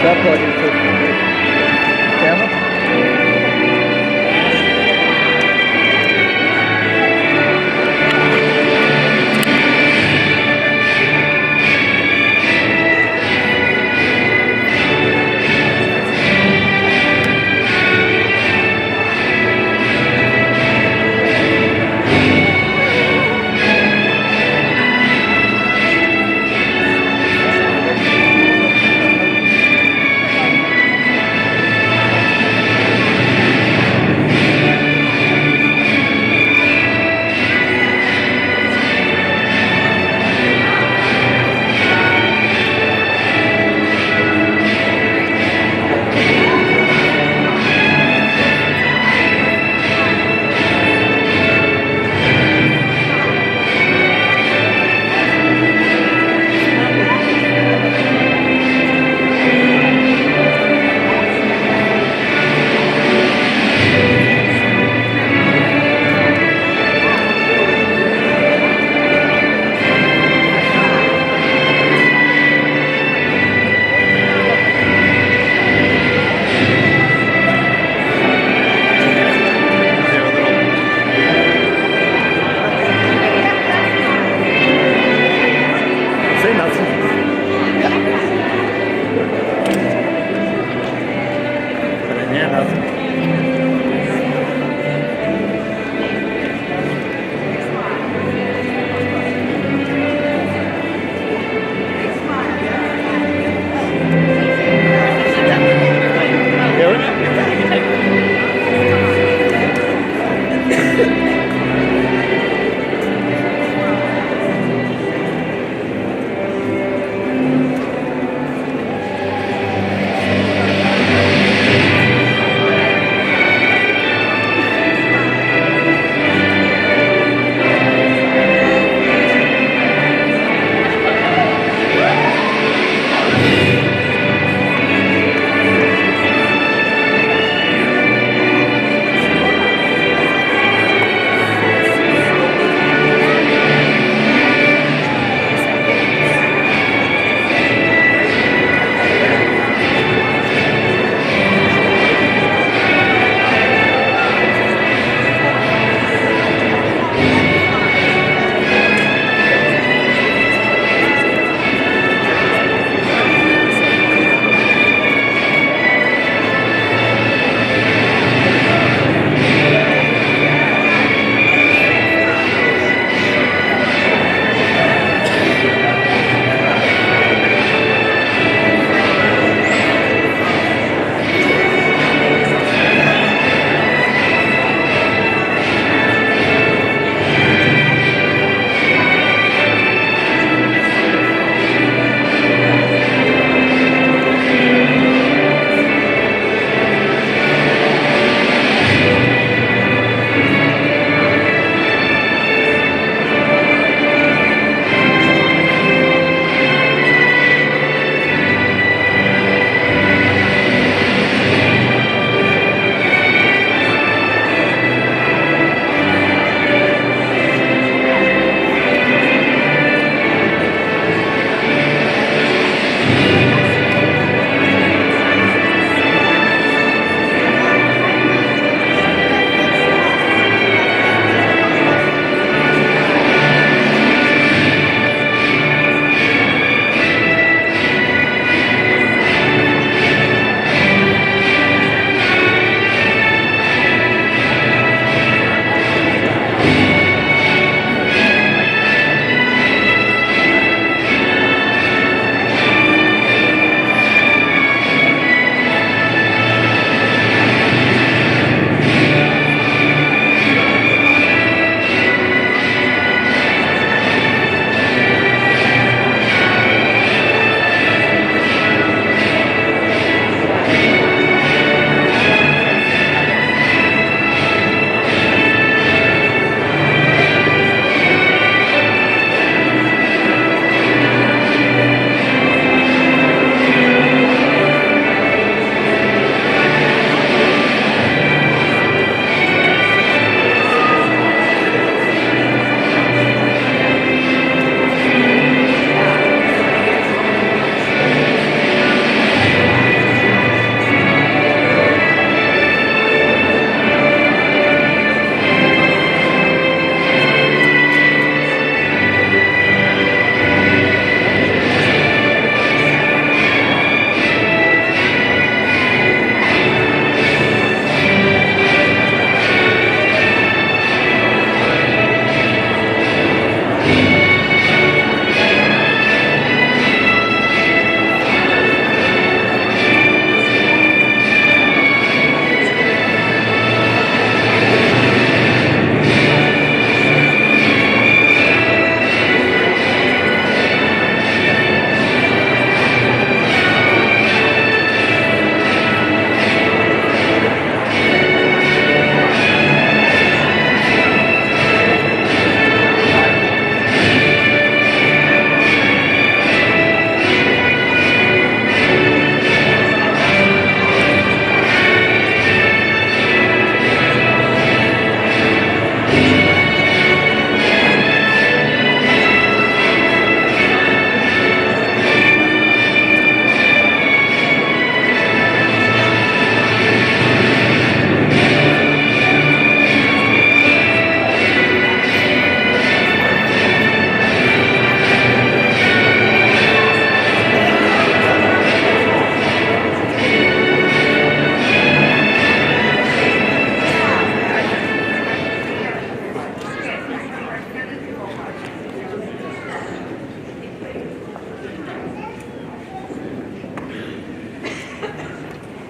Já pode, tema.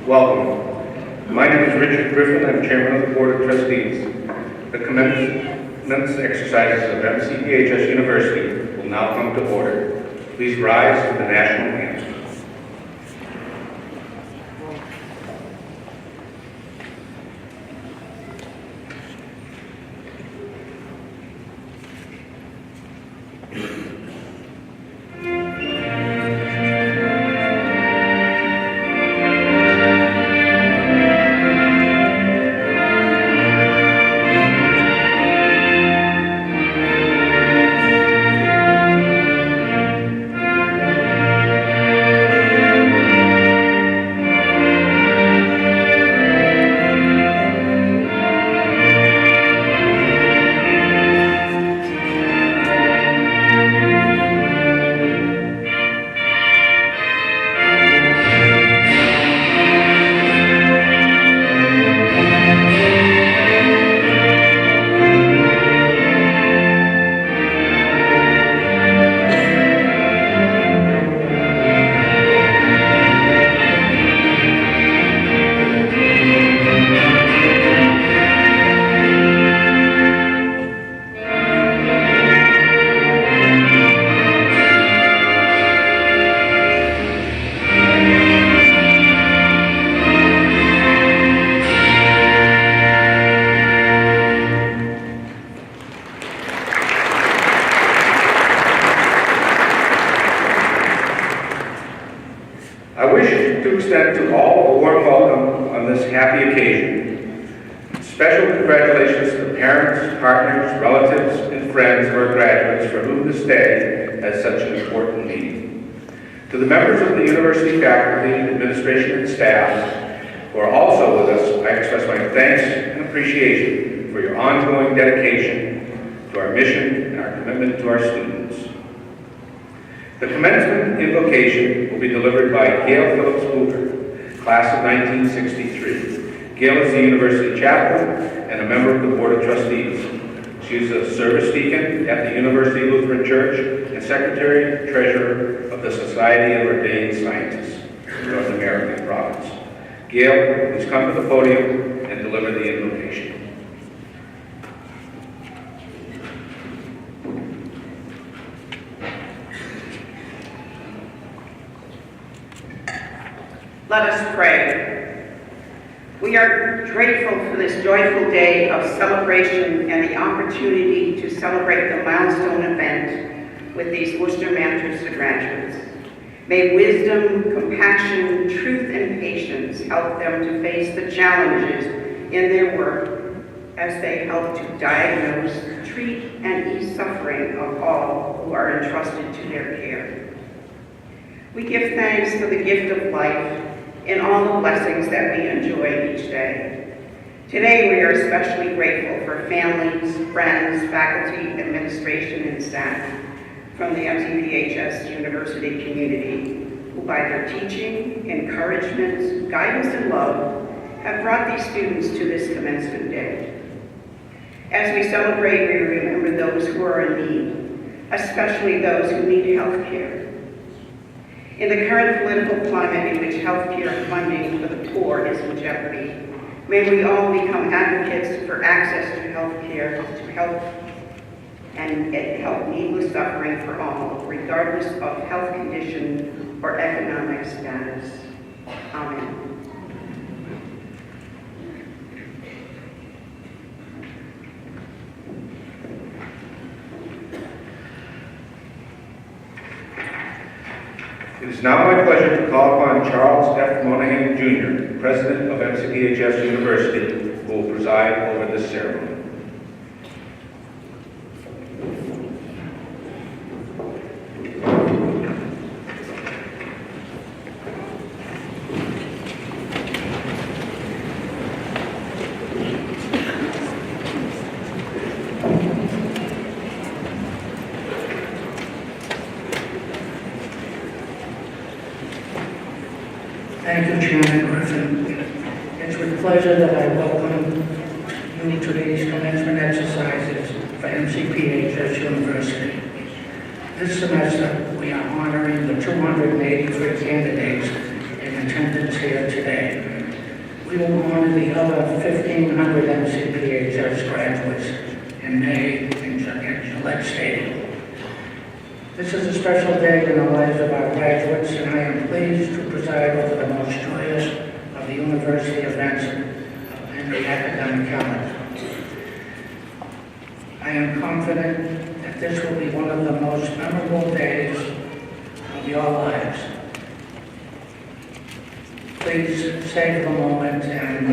Welcome. My name is Richard Griffin. I'm Chairman of the Board of Trustees. The commencement exercises of MCPHS University will now come to order. Please rise for the national anthem. To the members of the university faculty, administration, and staff who are also with us, I express my thanks and appreciation for your ongoing dedication to our mission and our commitment to our students. The commencement invocation will be delivered by Gail Phillips Bucher, class of 1963. Gail is the university chaplain and a member of the Board of Trustees. She is a service deacon at the University Lutheran Church and Secretary Treasurer of the Society of Ordained Scientists, North American Province. Gail, please come to the podium and deliver the invocation. Let us pray. We are grateful for this joyful day of celebration and the opportunity to celebrate the milestone event with these Worcester Masters graduates. May wisdom, compassion, truth, and patience help them to face the challenges in their work as they help to diagnose, treat, and ease suffering of all who are entrusted to their care. We give thanks for the gift of life and all the blessings that we enjoy each day. Today, we are especially grateful for families, friends, faculty, administration, and staff from the MCPHS University community, who by their teaching, encouragement, guidance, and love have brought these students to this commencement day. As we celebrate, we remember those who are in need, especially those who need health care. In the current political climate in which healthcare funding for the poor is in jeopardy, may we all become advocates for access to healthcare to help needless suffering for all, regardless of health condition or economic status. Amen. It is now my pleasure to call upon Charles F. Monahan, Jr., President of MCPHS University, who will preside over this ceremony. Thank you, Chairman Griffin. It's with pleasure that I welcome you to these commencement exercises for MCPHS University. This semester, we are honoring the 283 candidates in attendance here today. We will honor the other 1,500 MCPHS graduates in May in Gillette Stadium. This is a special day in the lives of our graduates, and I am pleased to preside over the most joyous of the university events in the academic calendar. I am confident that this will be one of the most memorable days of your lives. Please save a moment and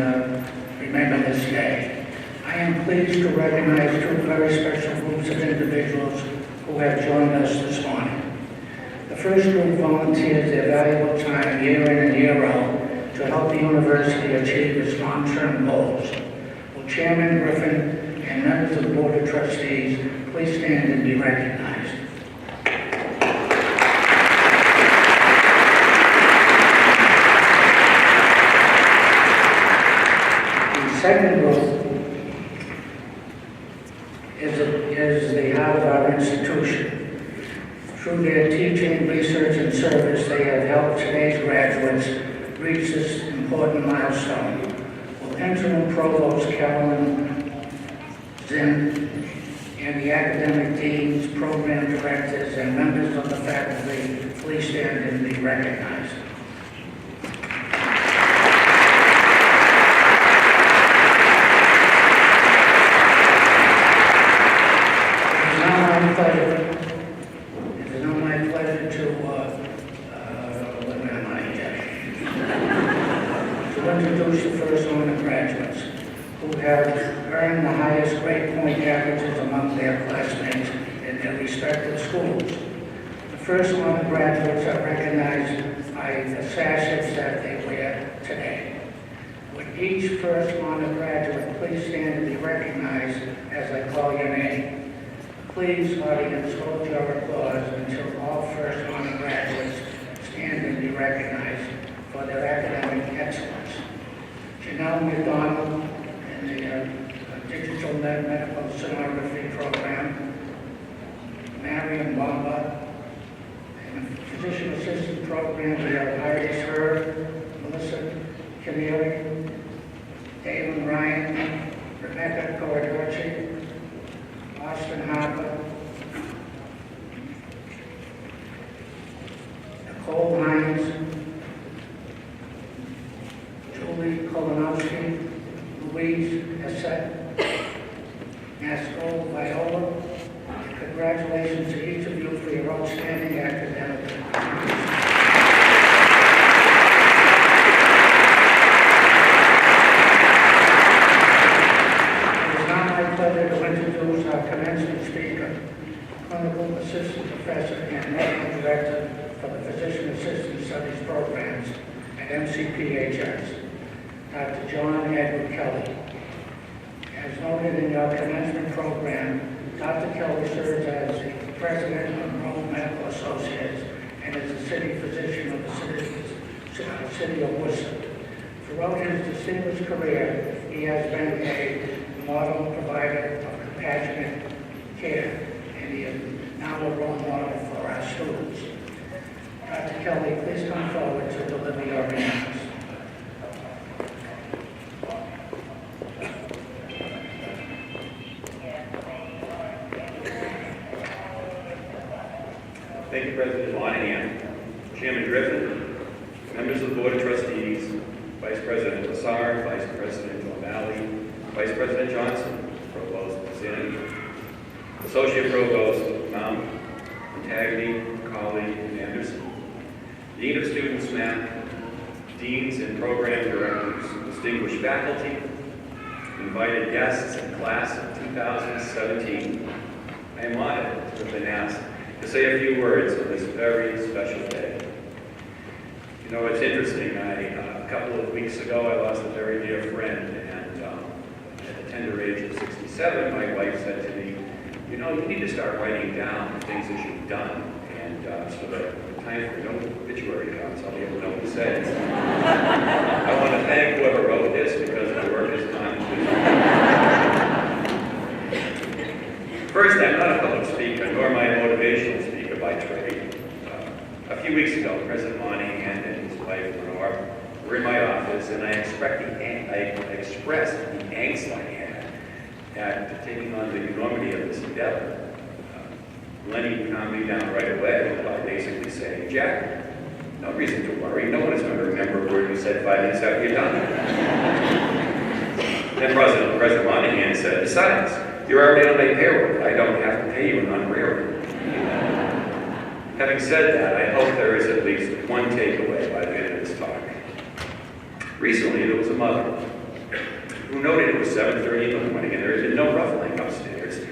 remember this day. I am pleased to recognize two very special groups of individuals who have joined us this morning. The first group volunteers their valuable time year in and year out to help the university achieve its long-term goals. Will Chairman Griffin and members of the Board of Trustees please stand and be recognized. The second group is the heart of our institution. Through their teaching, research, and service, they have helped today's graduates reach this important milestone. Will Interim Provost Zeind and the academic deans, program directors, and members of the faculty please stand and be recognized. It is now my pleasure to, to introduce the first honor graduates who have earned the highest grade point averages among their classmates in their respective schools. The first honor graduates are recognized by the sashes that they wear today. Would each first honor graduate please stand and be recognized as I call your name? Please, audience, hold your applause until all first honor graduates stand and be recognized for their academic excellence. Janelle McDonald in the Digital Medical Sonography Program, Marion Bomba in the Physician Assistant Program, we have Heidi Swerve, Melissa Canary, Dalen Ryan, Rebecca Corridorci, Austin Harper, Nicole Hines, Julie Kolonowski, Louise Essett, Nasco Viola. Congratulations to each of you for your outstanding academic accomplishments. Our commencement speaker, clinical assistant professor and medical director for the Physician Assistant Studies programs at MCPHS, Dr. John Edward Kelly. As noted in your commencement program, Dr. Kelly serves as the president of Rome Medical Associates and is the city physician of the city of Worcester. Throughout his distinguished career, he has been a model provider of compassionate care, and he is now a role model for our students. Dr. Kelly, please come forward to deliver your remarks. Thank you, President Monahan, Chairman Griffin, members of the Board of Trustees, Vice President Lassar, Vice President O'Malley, Vice President Johnson, Provost Zeind, Associate Provost Mount, Montagny, Colley, and Anderson, Dean of Students, Matt, Deans and Program Directors, distinguished faculty, invited guests in class of 2017. I am honored to have been asked to say a few words on this very special day. You know, it's interesting. A couple of weeks ago, I lost a very dear friend, and at the tender age of 67, my wife said to me, you know, you need to start writing down the things that you've done, and so that when time for no obituary comes, I'll be able to know what to say. I want to thank whoever wrote this, because the work is done. First, I'm not a public speaker, nor am I a motivational speaker by trade. A few weeks ago, President Monahan and his wife, Lenore, were in my office, and I expressed the angst I had at taking on the enormity of this endeavor. Lenny calmed me down right away by basically saying, Jack, no reason to worry. No one is going to remember a word you said 5 minutes after you're done. Then President Monahan said, besides, you're already on my payroll. I don't have to pay you an honorarium. Having said that, I hope there is at least one takeaway by the end of this talk. Recently, there was a mother who noted it was 7:30 in the morning and there had been no ruffling upstairs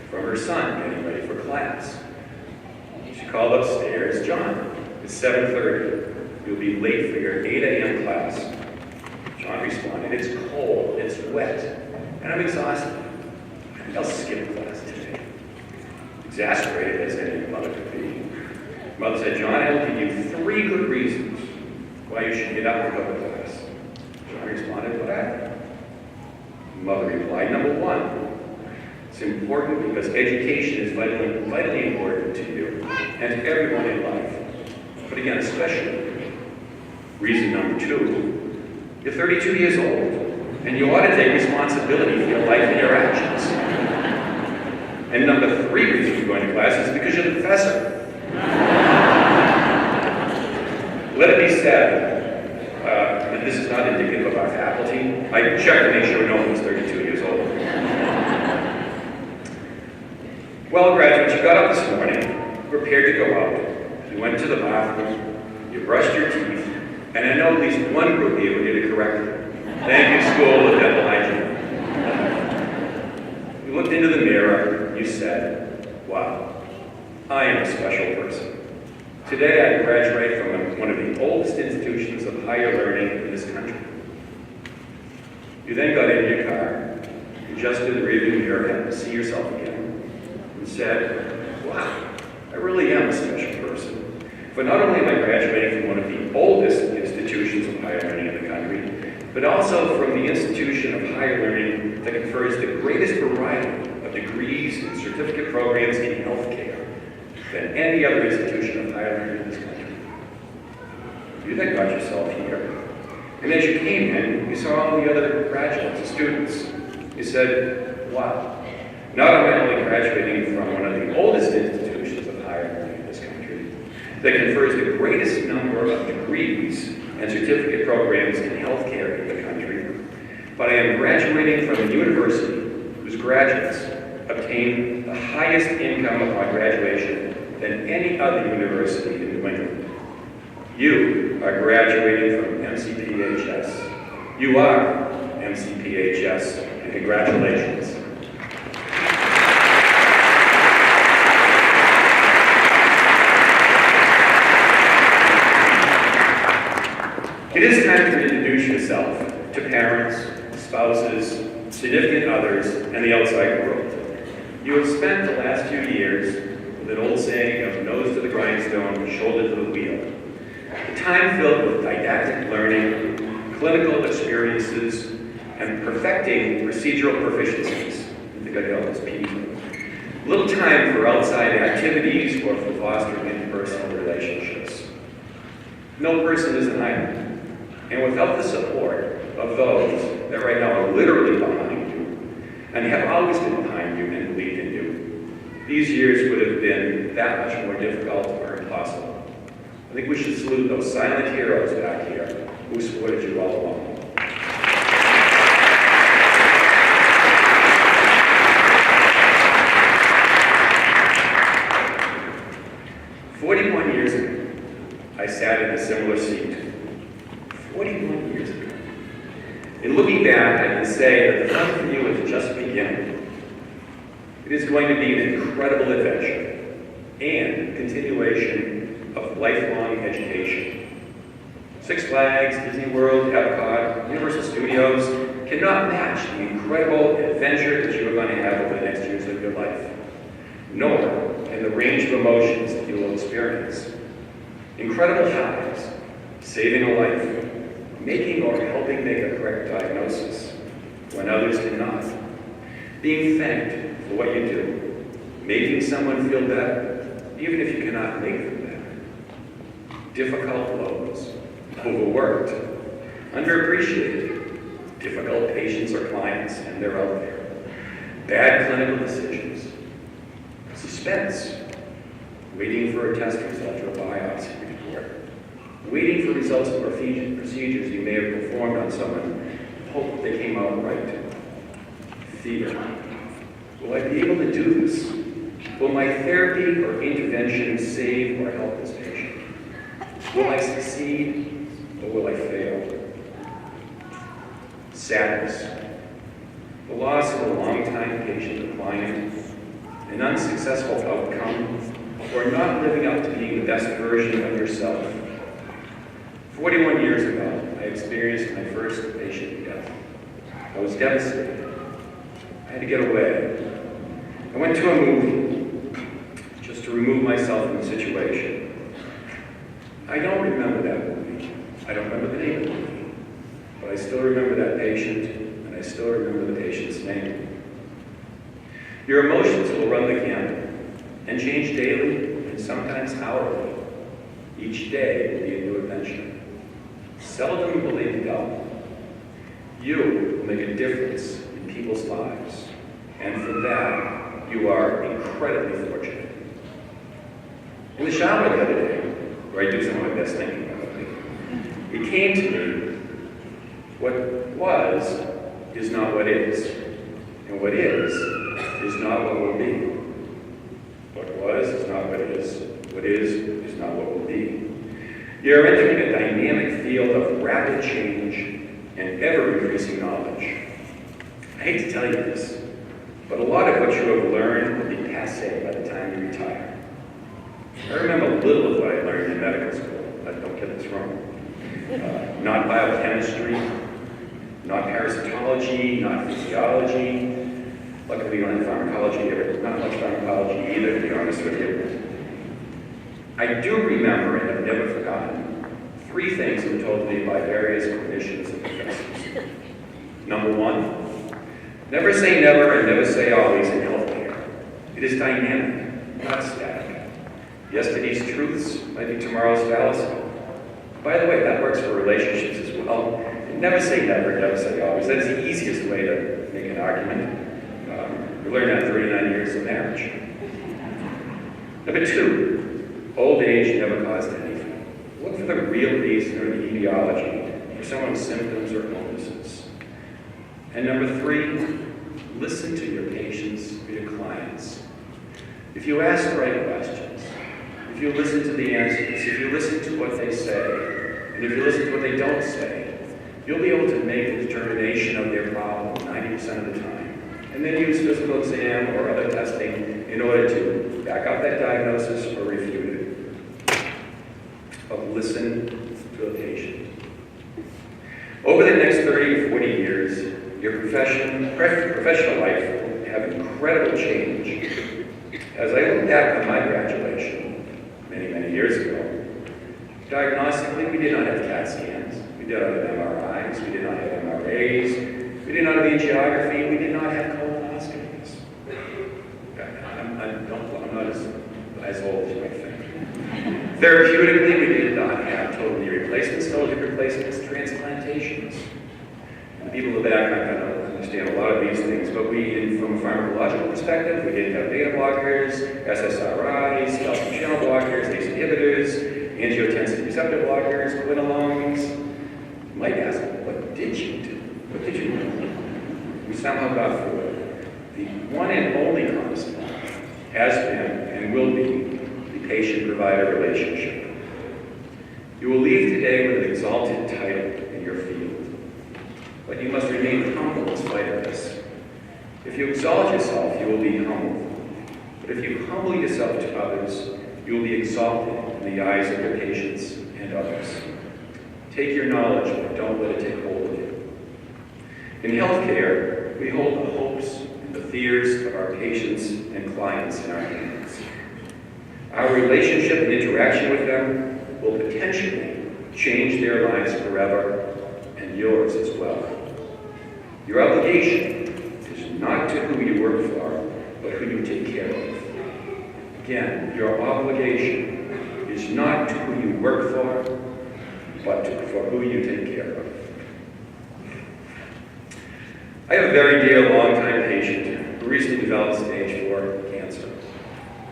from her son getting ready for class. She called upstairs, John, it's 7:30. You'll be late for your 8 a.m. class. John responded, it's cold, it's wet, and I'm exhausted. I'll skip class today. Exasperated as any mother could be. Mother said, John, I'll give you 3 good reasons why you should get up and go to class. John responded, what happened? Mother replied, number 1, it's important because education is vitally important to you and to everyone in life. But again, especially. Reason number 2, you're 32 years old and you ought to take responsibility for your life and your actions. And number 3 reason you're going to class is because you're the professor. Let it be said that this is not indicative of our faculty. I checked to make sure no one was 32 years old. Well, graduates, you got up this morning, prepared to go out. You went to the bathroom, you brushed your teeth, and I know at least one group of you did it correctly. Thank you, school of dental hygiene. You looked into the mirror, you said, wow, I am a special person. Today I graduate from one of the oldest institutions of higher learning in this country. You then got into your car, adjusted the rearview mirror, had to see yourself again, and said, wow, I really am a special person. For not only am I graduating from one of the oldest institutions of higher learning in the country, but also from the institution of higher learning that confers the greatest variety of degrees and certificate programs in healthcare than any other institution of higher learning in this country. You then got yourself here. And as you came in, you saw all the other graduates, the students. You said, wow, not am I only graduating from one of the oldest institutions of higher learning in this country that confers the greatest number of degrees and certificate programs in healthcare in the country, but I am graduating from a university whose graduates obtain the highest income upon graduation than any other university in New England. You are graduating from MCPHS. You are MCPHS, and congratulations. It is time to introduce yourself to parents, spouses, significant others, and the outside world. You have spent the last few years with an old saying of nose to the grindstone, shoulder to the wheel. The time filled with didactic learning, clinical experiences, and perfecting procedural proficiencies. I think I got this piece. Little time for outside activities or for fostering interpersonal relationships. No person is an island. And without the support of those that right now are literally behind you, and have always been behind you and believed in you, these years would have been that much more difficult or impossible. I think we should salute those silent heroes back here who supported you all along. Years ago, I sat in a similar seat. 41 years ago. In looking back, I can say that the fun for you is just beginning. It is going to be an incredible adventure and continuation of lifelong education. Six Flags, Disney World, Epcot, Universal Studios cannot match the incredible adventure that you are going to have over the next years of your life, nor can the range of emotions that you will experience. Incredible highs, saving a life, making or helping make a correct diagnosis when others cannot, being thanked for what you do, making someone feel better, even if you cannot make them better. Difficult blows, overworked, underappreciated, difficult patients or clients, and they're out there. Bad clinical decisions, suspense, waiting for a test result or a biopsy report, waiting for results of procedures you may have performed on someone, hope they came out right. Fear. Will I be able to do this? Will my therapy or intervention save or help this patient? Will I succeed or will I fail? Sadness. The loss of a long-time patient or client, an unsuccessful outcome, or not living up to being the best version of yourself. 41 years ago, I experienced my first patient death. I was devastated. I had to get away. I went to a movie just to remove myself from the situation. I don't remember that movie. I don't remember the name of the movie. But I still remember that patient, and I still remember the patient's name. Your emotions will run the gamut and change daily and sometimes hourly. Each day will be a new adventure. Seldom will they be dull. You will make a difference in people's lives, and for that, you are incredibly fortunate. In the shower the other day, where I do some of my best thinking about it, it came to me, what was is not what is, and what is not what will be. What was is not what is not what will be. You're entering a dynamic field of rapid change and ever-increasing knowledge. I hate to tell you this, but a lot of what you have learned will be passé by the time you retire. I remember little of what I learned in medical school. Don't get this wrong. Not biochemistry, not parasitology, not physiology. Luckily, we don't have pharmacology here. Not much pharmacology either, to be honest with you. I do remember, and have never forgotten, 3 things that were told to me by various clinicians and professors. Number 1, never say never and never say always in healthcare. It is dynamic, not static. Yesterday's truths might be tomorrow's fallacy. By the way, that works for relationships as well. Never say never, never say always. That is the easiest way to make an argument. We learned that in 39 years of marriage. Number 2, old age never caused anything. Look for the real reason or the etiology for someone's symptoms or illnesses. And number 3, listen to your patients or your clients. If you ask the right questions, if you listen to the answers, if you listen to what they say, and if you listen to what they don't say, you'll be able to make a determination of their problem 90% of the time. And then use physical exam or other testing in order to back up that diagnosis or refute it. But listen to a patient. Over the next 30 to 40 years, your professional life will have incredible change. As I look back on my graduation many, many years ago, diagnostically, we did not have CAT scans. We did not have MRIs. We did not have MRAs. We did not have angiography. We did not have colonoscopies. I'm not as old as you might think. Therapeutically, we did not have total knee replacements, total hip replacements, transplantations. And the people in the back aren't going to understand a lot of these things, but from a pharmacological perspective, we didn't have beta blockers, SSRIs, calcium channel blockers, ACE inhibitors, angiotensin receptor blockers, quinolones. You might ask, what did you do? What did you do? We somehow got through it. The one and only constant has been and will be the patient-provider relationship. You will leave today with an exalted title in your field, but you must remain humble in spite of this. If you exalt yourself, you will be humble. But if you humble yourself to others, you will be exalted in the eyes of your patients and others. Take your knowledge, but don't let it take hold of you. In healthcare, we hold the hopes and the fears of our patients and clients in our hands. Our relationship and interaction with them will potentially change their lives forever, and yours as well. Your obligation is not to who you work for, but who you take care of. Again, your obligation is not to who you work for, but for who you take care of. I have a very dear, long-time patient who recently developed stage 4 cancer.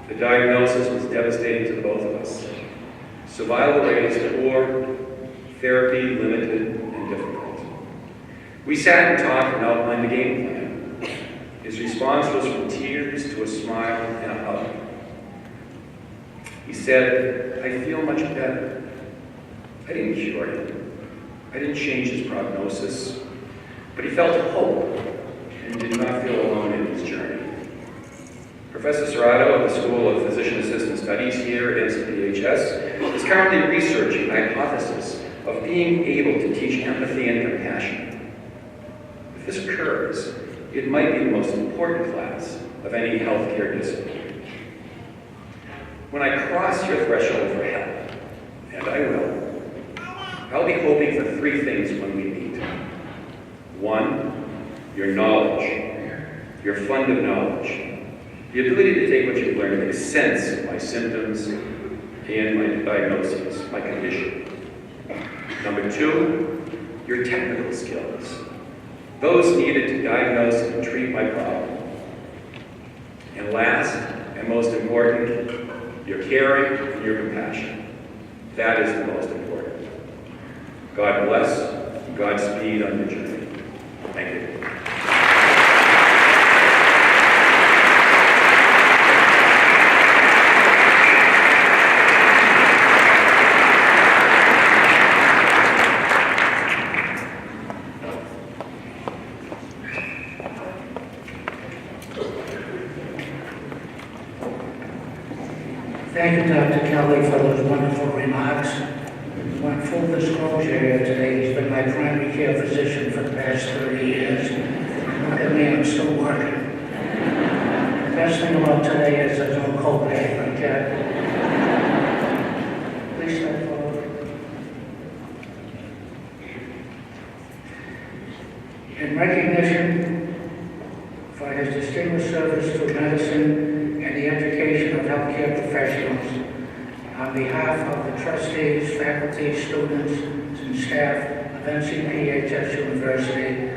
The diagnosis was devastating to the both of us. Survival rate is poor, therapy limited and difficult. We sat and talked and outlined the game plan. His response was from tears to a smile and a hug. He said, "I feel much better. I didn't cure him. I didn't change his prognosis, but he felt hope and did not feel alone in his journey." Professor Serrato of the School of Physician Assistant Studies here at MCPHS is currently researching the hypothesis of being able to teach empathy and compassion. If this occurs, it might be the most important class of any healthcare discipline. When I cross your threshold for help, and I will, I'll be hoping for 3 things when we meet. 1, your knowledge, your fund of knowledge, the ability to take what you've learned and make sense of my symptoms and my diagnoses, my condition. Number 2, your technical skills, those needed to diagnose and treat my problem. And last, and most important, your caring and your compassion. That is the most important. God bless, Godspeed on your journey. Thank you. Thank you, Dr. Kelly, for those wonderful remarks. My full disclosure here today, he's been my primary care physician for the past 30 years. Look at me, I'm still working. The best thing about today is there's no copay, okay? Please step forward. In recognition for his distinguished service to medicine and the education of healthcare professionals, on behalf of the trustees, faculty, students, and staff of MCPHS University,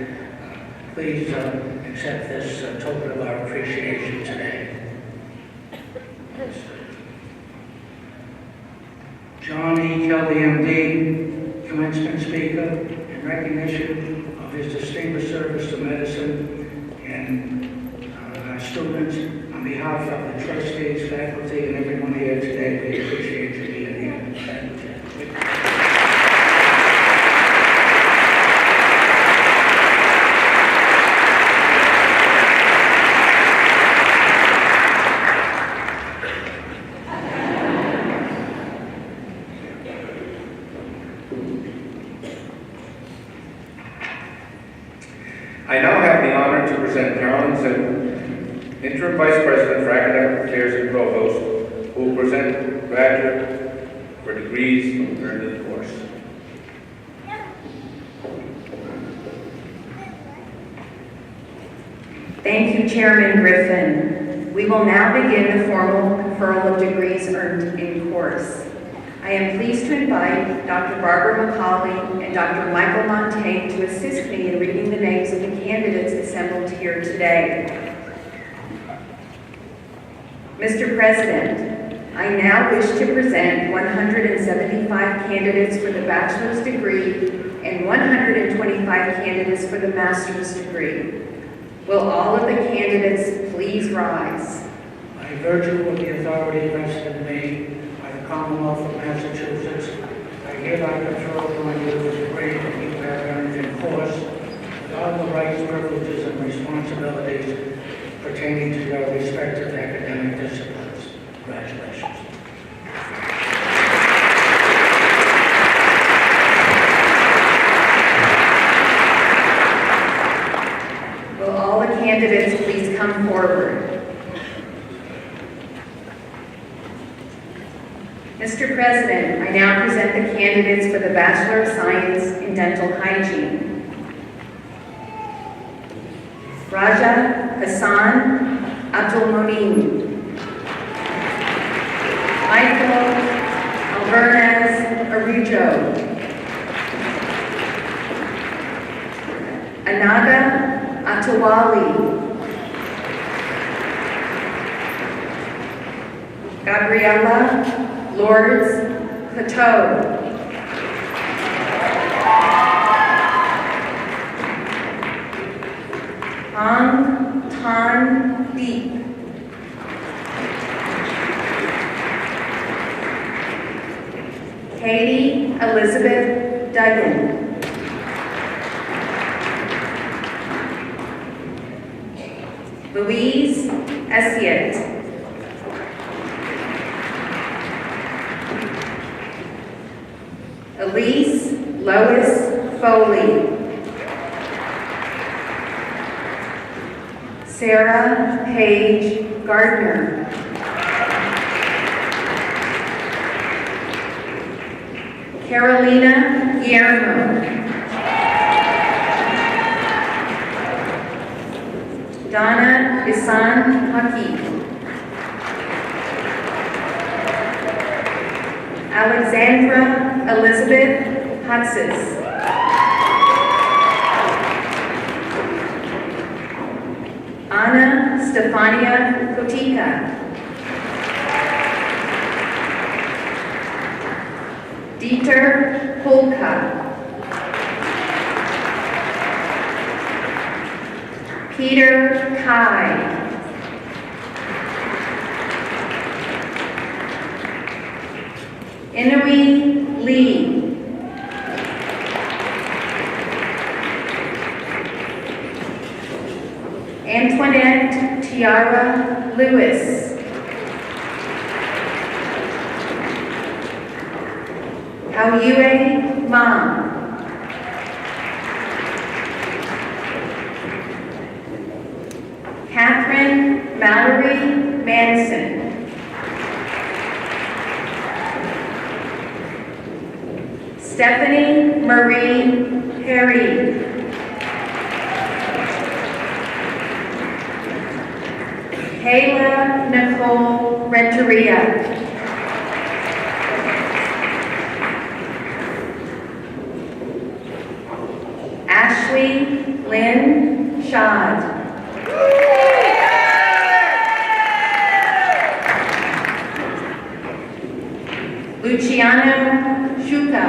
please accept this token of our appreciation today. John E. Kelly, MD, commencement speaker, in recognition of his distinguished service to medicine and our students, on behalf of the trustees, faculty, and everyone here today, we appreciate you being here. Thank you. I now have the honor to present Carolyn Zeind, Interim Vice President for Academic Affairs and Provost, who will present graduate for degrees earned in the course. Thank you, Chairman Griffin. We will now begin the formal conferral of degrees earned in course. I am pleased to invite Dr. Barbara McCauley and Dr. Michael Montaigne to assist me in reading the names of the candidates assembled here today. Mr. President, I now wish to present 175 candidates for the bachelor's degree and 125 candidates for the master's degree. Will all of the candidates please rise? By virtue of the authority vested in me by the Commonwealth of Massachusetts, I hereby confer upon you the degree that you have earned in course, with all the rights, privileges, and responsibilities pertaining to your respective academic disciplines. Congratulations. Will all the candidates please come forward? Mr. President, I now present the candidates for the Bachelor of Science in Dental Hygiene. Raja Hassan Abdulmonin. Michael Alvernez Arujo. Anaga Atawali. Gabriella Lourdes Pateau. Ang Tan Deep. Katie Elizabeth Duggan. Louise Essiet. Elise Lois Foley. Sarah Paige Gardner. Carolina Guillermo. Donna Isan Haki. Alexandra Elizabeth Hutsis. Anna Stefania Kotika. Dieter Polka. Peter Kai. Inui Lee. Antoinette Tiara Lewis. Hauyue Ma. Catherine Mallory Manson. Stephanie Marie Perry. Kayla Nicole Renteria. Ashley Lynn Schad. Luciano Shuka.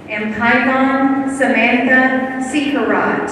And Python Samantha Sikarat.